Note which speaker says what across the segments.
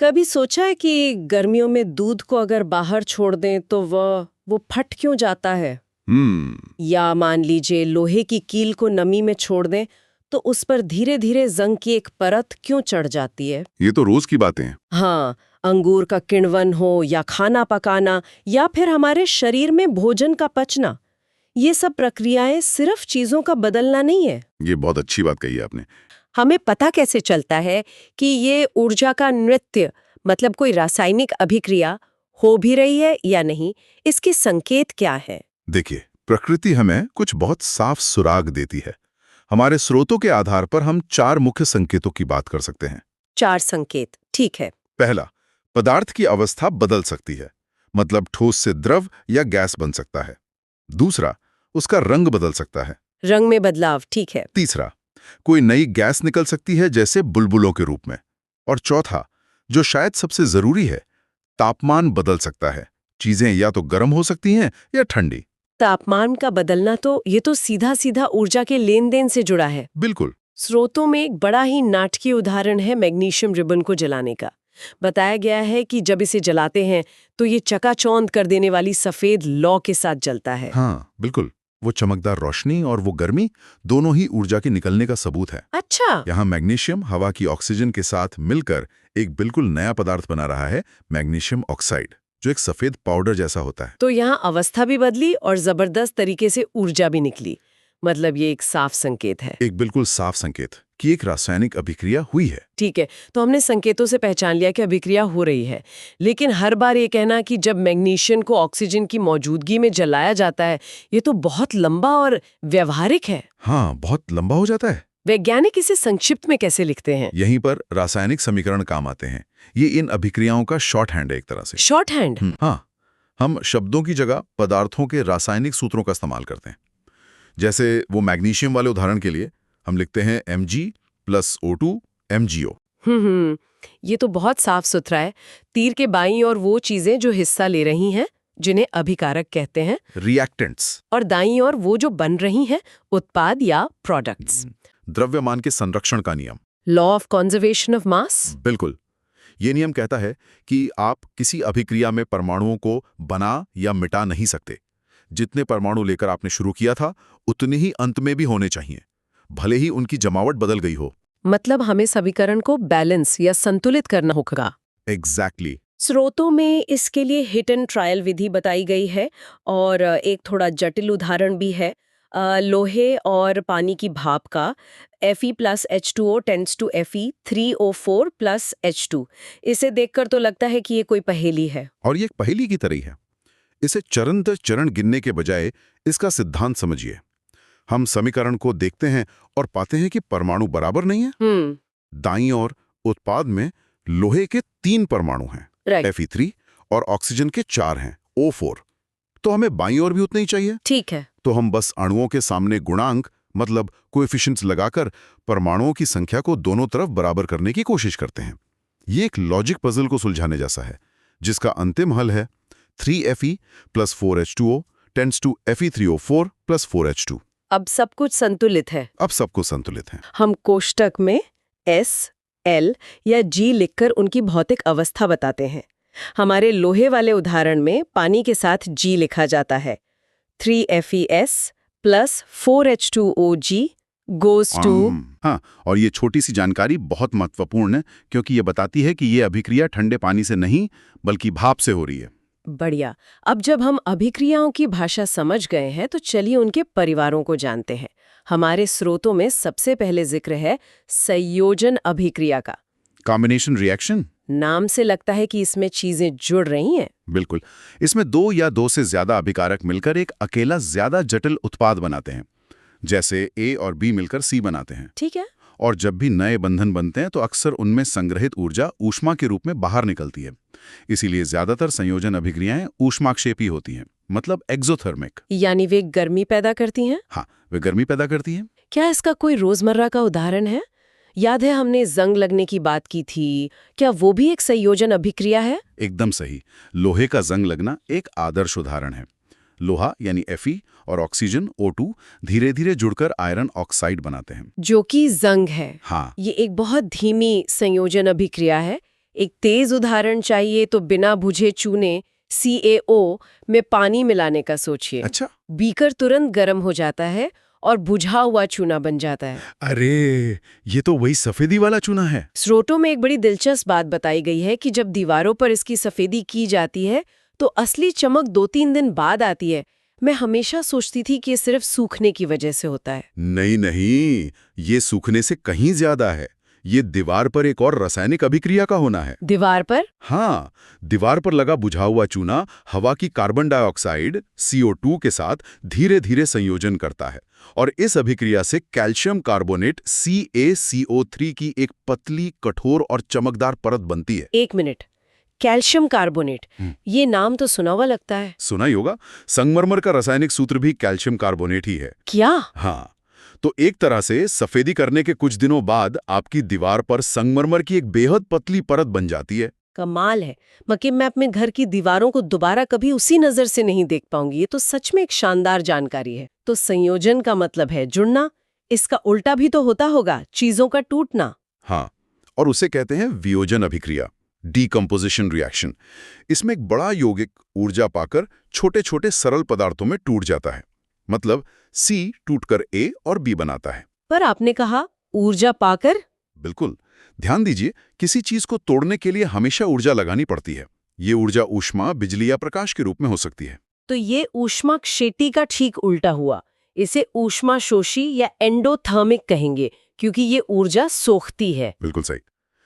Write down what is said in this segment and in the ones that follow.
Speaker 1: कभी सोचा है कि गर्मियों में दूध को अगर बाहर छोड़ दें तो वो फट क्यों जाता है? या मान लीजिए लोहे की कील को नमी में छोड़ दें तो उस पर धीरे धीरे जंग की एक परत क्यों चढ़ जाती है?
Speaker 2: ये तो रोज की बातें हैं।
Speaker 1: हाँ, अंगूर का किण्वन हो या खाना पकाना या फिर हमारे शरीर में भोजन का पचना, ये सब प्रक्रियाएं सिर्फ चीजों का बदलना नहीं है।
Speaker 2: ये बहुत अच्छी बात कही आपने।
Speaker 1: हमें पता कैसे चलता है कि ये ऊर्जा का नृत्य, मतलब कोई रासायनिक अभिक्रिया हो भी रही है या नहीं? इसके संकेत क्या है?
Speaker 2: देखिए, प्रकृति हमें कुछ बहुत साफ सुराग देती है। हमारे स्रोतों के आधार पर हम 4 मुख्य संकेतों की बात कर सकते हैं।
Speaker 1: 4 संकेत, ठीक है।
Speaker 2: पहला, पदार्थ की अवस्था बदल सकती है, मतलब ठोस से द्रव या गैस बन सकता है। दूसरा, उसका रंग बदल सकता है।
Speaker 1: रंग में बदलाव, ठीक है।
Speaker 2: तीसरा, कोई नई गैस निकल सकती है जैसे बुलबुलों के रूप में। और चौथा, जो शायद सबसे जरूरी है, तापमान बदल सकता है। चीजें या तो गर्म हो सकती हैं या ठंडी।
Speaker 1: तापमान का बदलना तो ये तो सीधा सीधा ऊर्जा के लेन देन से जुड़ा है।
Speaker 2: बिल्कुल।
Speaker 1: स्रोतों में एक बड़ा ही नाटकीय उदाहरण है मैग्नीशियम रिबन को जलाने का। बताया गया है कि जब इसे जलाते हैं तो ये चकाचौंध कर देने वाली सफेद लौ के साथ जलता है।
Speaker 2: हाँ, बिल्कुल। वो चमकदार रोशनी और वो गर्मी दोनों ही ऊर्जा के निकलने का सबूत है।
Speaker 1: अच्छा।
Speaker 2: यहाँ मैग्नीशियम हवा की ऑक्सीजन के साथ मिलकर एक बिल्कुल नया पदार्थ बना रहा है, मैग्नीशियम ऑक्साइड, जो एक सफेद पाउडर जैसा होता है।
Speaker 1: तो यहाँ अवस्था भी बदली और जबरदस्त तरीके से ऊर्जा भी निकली। मतलब ये एक साफ संकेत है।
Speaker 2: एक बिल्कुल साफ संकेत कि एक रासायनिक अभिक्रिया हुई है।
Speaker 1: ठीक है, तो हमने संकेतों से पहचान लिया कि अभिक्रिया हो रही है, लेकिन हर बार ये कहना कि जब मैग्नीशियम को ऑक्सीजन की मौजूदगी में जलाया जाता है, ये तो बहुत लंबा और व्यवहारिक है।
Speaker 2: हाँ, बहुत लंबा हो जाता है।
Speaker 1: वैज्ञानिक इसे संक्षिप्त में कैसे लिखते हैं?
Speaker 2: यहीं पर रासायनिक समीकरण काम आते हैं। ये इन अभिक्रियाओं का शॉर्ट हैंड है एक तरह से।
Speaker 1: Short hand?
Speaker 2: हाँ, हम शब्दों की जगह पदार्थों के रासायनिक सूत्रों का इस्तेमाल करते हैं। जैसे वो मैग्नीशियम वाले उदाहरण के लिए हम लिखते हैं Mg+O2 MgO।
Speaker 1: ये तो बहुत साफ सुथरा है। तीर के बाईं ओर वो चीजें जो हिस्सा ले रही हैं, जिन्हें अभिकारक कहते हैं,
Speaker 2: रिएक्टेंट्स,
Speaker 1: और दाईं ओर वो जो बन रही हैं, उत्पाद या प्रोडक्ट्स।
Speaker 2: द्रव्यमान के संरक्षण का नियम,
Speaker 1: law of conservation of mass.
Speaker 2: बिल्कुल। ये नियम कहता है कि आप किसी अभिक्रिया में परमाणुओं को बना या मिटा नहीं सकते। जितने परमाणु लेकर आपने शुरू किया था, उतने ही अंत में भी होने चाहिए, भले ही उनकी जमावट बदल गई हो।
Speaker 1: मतलब हमें समीकरण को बैलेंस या संतुलित करना होगा।
Speaker 2: एग्जैक्टली।
Speaker 1: स्रोतों में इसके लिए हिट एंड ट्रायल विधि बताई गई है और एक थोड़ा जटिल उदाहरण भी है। लोहे और पानी की भाप का Fe+H2O टेंड्स टू Fe3O4+H2। इसे देखकर तो लगता है कि ये कोई पहेली है।
Speaker 2: और ये एक पहेली की तरह ही है। इसे चरण दर चरण गिनने के बजाय इसका सिद्धांत समझिए। हम समीकरण को देखते हैं और पाते हैं कि परमाणु बराबर नहीं है। दाईं ओर उत्पाद में लोहे के 3 परमाणु हैं, Fe3, और ऑक्सीजन के 4 हैं, O4। तो हमें बाईं ओर भी उतने ही चाहिए।
Speaker 1: ठीक है।
Speaker 2: तो हम बस अणुओं के सामने गुणांक, मतलब कोएफिशिएंट्स लगाकर परमाणुओं की संख्या को दोनों तरफ बराबर करने की कोशिश करते हैं। ये एक लॉजिक पजल को सुलझाने जैसा है, जिसका अंतिम हल है 3Fe+4H2O टेंड्स टू Fe3O4+4H2।
Speaker 1: अब सब कुछ संतुलित है।
Speaker 2: अब सब कुछ संतुलित है।
Speaker 1: हम कोष्टक में S, L या G लिखकर उनकी भौतिक अवस्था बताते हैं। हमारे लोहे वाले उदाहरण में पानी के साथ G लिखा जाता है। 3Fe+4H2OG goes to।
Speaker 2: हाँ, और ये छोटी सी जानकारी बहुत महत्वपूर्ण है, क्योंकि ये बताती है कि ये अभिक्रिया ठंडे पानी से नहीं बल्कि भाप से हो रही है।
Speaker 1: बढ़िया। अब जब हम अभिक्रियाओं की भाषा समझ गए हैं तो चलिए उनके परिवारों को जानते हैं। हमारे स्रोतों में सबसे पहले जिक्र है संयोजन अभिक्रिया का।
Speaker 2: Combination reaction. नाम
Speaker 1: से लगता है कि इसमें चीजें जुड़ रही हैं।
Speaker 2: बिल्कुल। इसमें 2 या 2 से ज्यादा अभिकारक मिलकर एक अकेला ज्यादा जटिल उत्पाद बनाते हैं। जैसे A और B मिलकर C बनाते हैं।
Speaker 1: ठीक है।
Speaker 2: और जब भी नए बंधन बनते हैं तो अक्सर उनमें संग्रहित ऊर्जा ऊष्मा के रूप में बाहर निकलती है। इसीलिए ज्यादातर संयोजन अभिक्रियाएं ऊष्माक्षेपी होती हैं, मतलब एक्सोथर्मिक।
Speaker 1: यानी वे गर्मी पैदा करती हैं?
Speaker 2: हाँ, वे गर्मी पैदा करती हैं।
Speaker 1: क्या इसका कोई रोजमर्रा का उदाहरण है? याद है हमने जंग लगने की बात की थी, क्या वो भी एक संयोजन अभिक्रिया है?
Speaker 2: एकदम सही। लोहे का जंग लगना एक आदर्श उदाहरण है। लोहा यानी Fe और ऑक्सीजन O2 धीरे धीरे जुड़कर आयरन ऑक्साइड बनाते हैं,
Speaker 1: जो कि जंग है।
Speaker 2: हाँ।
Speaker 1: ये एक बहुत धीमी संयोजन अभिक्रिया है। एक तेज उदाहरण चाहिए तो बिना बुझे चूने CaO में पानी मिलाने का सोचिए।
Speaker 2: अच्छा,
Speaker 1: बीकर तुरंत गर्म हो जाता है और बुझा हुआ चूना बन जाता है।
Speaker 2: अरे ये तो वही सफेदी वाला चूना है।
Speaker 1: स्रोतों में एक बड़ी दिलचस्प बात बताई गई है कि जब दीवारों पर इसकी सफेदी की जाती है तो असली चमक 2-3 दिन बाद आती है। मैं हमेशा सोचती थी कि ये सिर्फ सूखने की वजह से होता है।
Speaker 2: नहीं नहीं, ये सूखने से कहीं ज्यादा है। ये दीवार पर एक और रासायनिक अभिक्रिया का होना है।
Speaker 1: दीवार पर?
Speaker 2: हाँ, दीवार पर लगा बुझा हुआ चूना हवा की कार्बन डाइऑक्साइड CO2 के साथ धीरे धीरे संयोजन करता है और इस अभिक्रिया से कैल्शियम कार्बोनेट CaCO3 की एक पतली, कठोर और चमकदार परत बनती है।
Speaker 1: 1 मिनट, कैल्शियम कार्बोनेट, ये नाम तो सुना हुआ लगता है।
Speaker 2: सुना ही होगा। संगमरमर का रासायनिक सूत्र भी कैल्शियम कार्बोनेट ही है।
Speaker 1: क्या?
Speaker 2: हाँ, तो एक तरह से सफेदी करने के कुछ दिनों बाद आपकी दीवार पर संगमरमर की एक बेहद पतली परत बन जाती है।
Speaker 1: कमाल है। मगर मैं अपने घर की दीवारों को दोबारा कभी उसी नजर से नहीं देख पाऊंगी। ये तो सच में एक शानदार जानकारी है। तो संयोजन का मतलब है जुड़ना, इसका उल्टा भी तो होता होगा, चीजों का टूटना।
Speaker 2: हाँ, और उसे कहते हैं वियोजन अभिक्रिया, डीकंपोजिशन रिएक्शन। इसमें एक बड़ा यौगिक ऊर्जा पाकर छोटे छोटे सरल पदार्थों में टूट जाता है। मतलब C टूटकर A और B बनाता है।
Speaker 1: पर आपने कहा ऊर्जा पाकर?
Speaker 2: बिल्कुल। ध्यान दीजिए, किसी चीज को तोड़ने के लिए हमेशा ऊर्जा लगानी पड़ती है। ये ऊर्जा ऊष्मा, बिजली या प्रकाश के रूप में हो सकती है।
Speaker 1: तो ये ऊष्मा क्षेटी का ठीक उल्टा हुआ। इसे ऊष्मा शोषी या एंडोथर्मिक कहेंगे क्योंकि ये ऊर्जा सोखती है।
Speaker 2: बिल्कुल सही।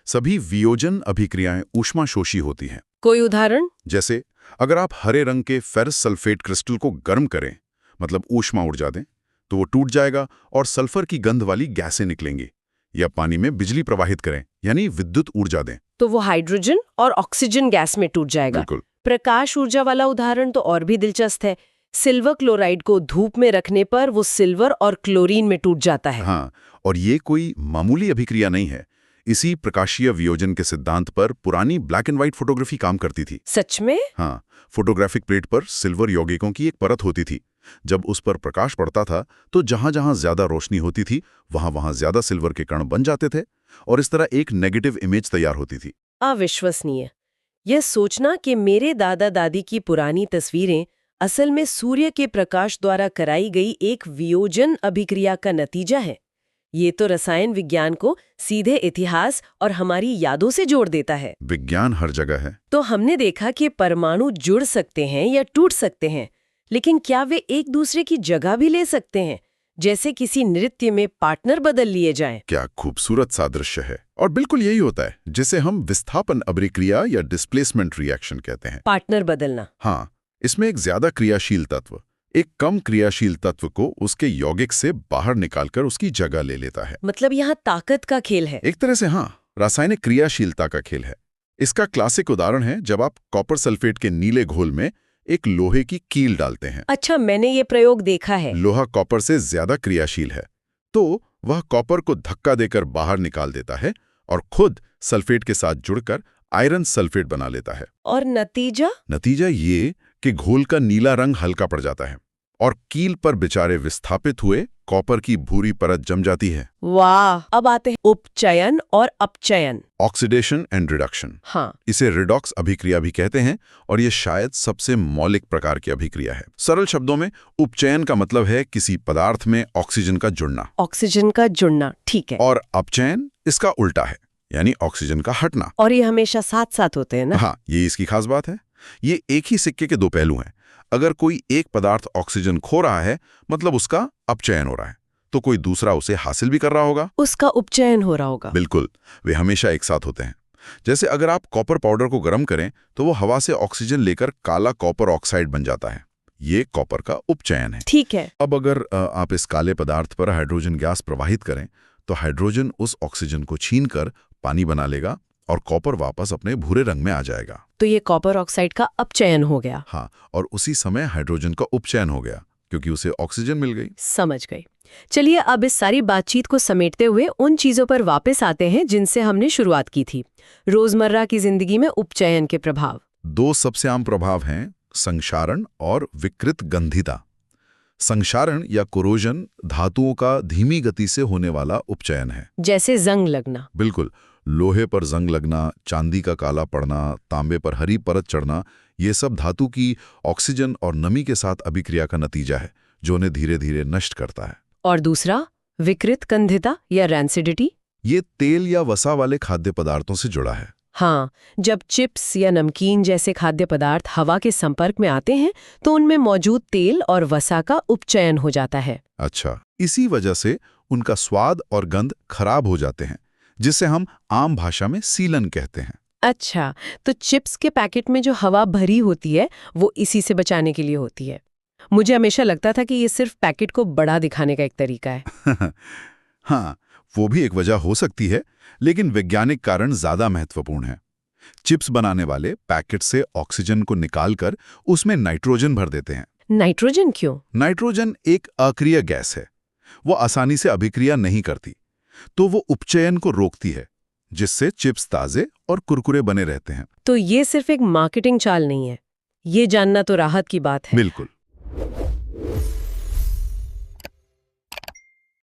Speaker 2: सभी वियोजन अभिक्रियाएं ऊष्मा शोषी होती हैं।
Speaker 1: कोई उदाहरण?
Speaker 2: जैसे अगर आप हरे रंग के फेरस सल्फेट क्रिस्टल को गर्म करें, मतलब ऊष्मा ऊर्जा दें, तो वो टूट जाएगा और सल्फर की गंध वाली गैसें निकलेंगी। या पानी में बिजली प्रवाहित करें, यानी विद्युत ऊर्जा दें,
Speaker 1: तो वो हाइड्रोजन और ऑक्सीजन गैस में टूट जाएगा।
Speaker 2: बिल्कुल।
Speaker 1: प्रकाश ऊर्जा वाला उदाहरण तो और भी दिलचस्प है। सिल्वर क्लोराइड को धूप में रखने पर वो सिल्वर और क्लोरीन में टूट जाता है।
Speaker 2: हाँ, और ये कोई मामूली अभिक्रिया नहीं है। इसी प्रकाशीय वियोजन के सिद्धांत पर पुरानी ब्लैक एंड व्हाइट फोटोग्राफी काम करती थी।
Speaker 1: सच में?
Speaker 2: हाँ, फोटोग्राफिक प्लेट पर सिल्वर यौगिकों की एक परत होती थी। जब उस पर प्रकाश पड़ता था तो जहां जहां ज्यादा रोशनी होती थी वहां वहां ज्यादा सिल्वर के कण बन जाते थे और इस तरह एक नेगेटिव इमेज तैयार होती थी।
Speaker 1: अविश्वसनीय। यह सोचना कि मेरे दादा दादी की पुरानी तस्वीरें असल में सूर्य के प्रकाश द्वारा कराई गई एक वियोजन अभिक्रिया का नतीजा है, ये तो रसायन विज्ञान को सीधे इतिहास और हमारी यादों से जोड़ देता है।
Speaker 2: विज्ञान हर जगह है।
Speaker 1: तो हमने देखा कि परमाणु जुड़ सकते हैं या टूट सकते हैं, लेकिन क्या वे एक दूसरे की जगह भी ले सकते हैं, जैसे किसी नृत्य में पार्टनर बदल लिए जाएं?
Speaker 2: क्या खूबसूरत सादृश्य है। और बिल्कुल यही होता है जिसे हम विस्थापन अभिक्रिया या डिस्प्लेसमेंट रिएक्शन कहते हैं।
Speaker 1: पार्टनर बदलना।
Speaker 2: हाँ, इसमें एक ज्यादा क्रियाशील तत्व एक कम क्रियाशील तत्व को उसके यौगिक से बाहर निकालकर उसकी जगह ले लेता है।
Speaker 1: मतलब यहाँ ताकत का खेल है।
Speaker 2: एक तरह से हाँ, रासायनिक क्रियाशीलता का खेल है। इसका क्लासिक उदाहरण है जब आप कॉपर सल्फेट के नीले घोल में एक लोहे की कील डालते हैं।
Speaker 1: अच्छा, मैंने ये प्रयोग देखा है।
Speaker 2: लोहा कॉपर से ज्यादा क्रियाशील है, तो वह कॉपर को धक्का देकर बाहर निकाल देता है और खुद सल्फेट के साथ जुड़कर आयरन सल्फेट बना लेता है।
Speaker 1: और नतीजा?
Speaker 2: नतीजा ये कि घोल का नीला रंग हल्का पड़ जाता है और कील पर बेचारे विस्थापित हुए कॉपर की भूरी परत जम जाती है।
Speaker 1: वाह! अब आते हैं उपचयन और अपचयन।
Speaker 2: Oxidation and reduction.
Speaker 1: हाँ।
Speaker 2: इसे रिडॉक्स अभिक्रिया भी कहते हैं और ये शायद सबसे मौलिक प्रकार की अभिक्रिया है। सरल शब्दों में उपचयन का मतलब है किसी पदार्थ में ऑक्सीजन का जुड़ना।
Speaker 1: ऑक्सीजन का जुड़ना, ठीक है।
Speaker 2: और अपचयन इसका उल्टा है, यानी ऑक्सीजन का हटना।
Speaker 1: और ये हमेशा साथ साथ होते हैं ना?
Speaker 2: हाँ, ये इसकी खास बात है। ये एक ही सिक्के के दो पहलू हैं। अगर कोई एक पदार्थ ऑक्सीजन खो रहा है, मतलब उसका अपचयन हो रहा है, तो कोई दूसरा उसे हासिल भी कर रहा होगा,
Speaker 1: उसका उपचयन हो रहा होगा।
Speaker 2: बिल्कुल, वे हमेशा एक साथ होते हैं। जैसे अगर आप कॉपर पाउडर को गर्म करें तो वो हवा से ऑक्सीजन लेकर काला कॉपर ऑक्साइड बन जाता है। ये कॉपर का उपचयन है।
Speaker 1: ठीक है।
Speaker 2: अब अगर आप इस काले पदार्थ पर हाइड्रोजन गैस प्रवाहित करें तो हाइड्रोजन उस ऑक्सीजन को छीनकर पानी बना लेगा और कॉपर वापस अपने भूरे रंग में आ जाएगा।
Speaker 1: तो ये कॉपर ऑक्साइड का अपचयन हो गया।
Speaker 2: हाँ, और उसी समय हाइड्रोजन का उपचयन हो गया क्योंकि उसे ऑक्सीजन मिल गई।
Speaker 1: समझ गई। चलिए अब इस सारी बातचीत को समेटते हुए उन चीजों पर वापस आते हैं जिनसे हमने शुरुआत की थी, रोजमर्रा की जिंदगी में उपचयन के प्रभाव।
Speaker 2: दो सबसे आम प्रभाव हैं संक्षारण और विकृत गंधिता। संक्षारण या कोरोजन धातुओं का धीमी गति से होने वाला उपचयन है।
Speaker 1: जैसे जंग लगना।
Speaker 2: बिल्कुल, लोहे पर जंग लगना, चांदी का काला पड़ना, तांबे पर हरी परत चढ़ना, ये सब धातु की ऑक्सीजन और नमी के साथ अभिक्रिया का नतीजा है जो उन्हें धीरे धीरे नष्ट करता है।
Speaker 1: और दूसरा, विकृत कंधिता या रैंसिडिटी?
Speaker 2: ये तेल या वसा वाले खाद्य पदार्थों से जुड़ा है।
Speaker 1: हाँ, जब चिप्स या नमकीन जैसे खाद्य पदार्थ हवा के संपर्क में आते हैं तो उनमें मौजूद तेल और वसा का उपचयन हो जाता है।
Speaker 2: अच्छा, इसी वजह से उनका स्वाद और गंध खराब हो जाते हैं, जिसे हम आम भाषा में सीलन कहते हैं।
Speaker 1: अच्छा, तो चिप्स के पैकेट में जो हवा भरी होती है वो इसी से बचाने के लिए होती है। मुझे हमेशा लगता था कि ये सिर्फ पैकेट को बड़ा दिखाने का एक तरीका है।
Speaker 2: हाँ, वो भी एक वजह हो सकती है, लेकिन वैज्ञानिक कारण ज्यादा महत्वपूर्ण है। चिप्स बनाने वाले पैकेट से ऑक्सीजन को निकालकर उसमें नाइट्रोजन भर देते हैं।
Speaker 1: नाइट्रोजन क्यों?
Speaker 2: नाइट्रोजन एक अक्रिय गैस है। वो आसानी से अभिक्रिया नहीं करती, तो वो उपचयन को रोकती है, जिससे चिप्स ताजे और कुरकुरे बने रहते हैं।
Speaker 1: तो ये सिर्फ एक मार्केटिंग चाल नहीं है, ये जानना तो राहत की बात है।
Speaker 2: बिल्कुल।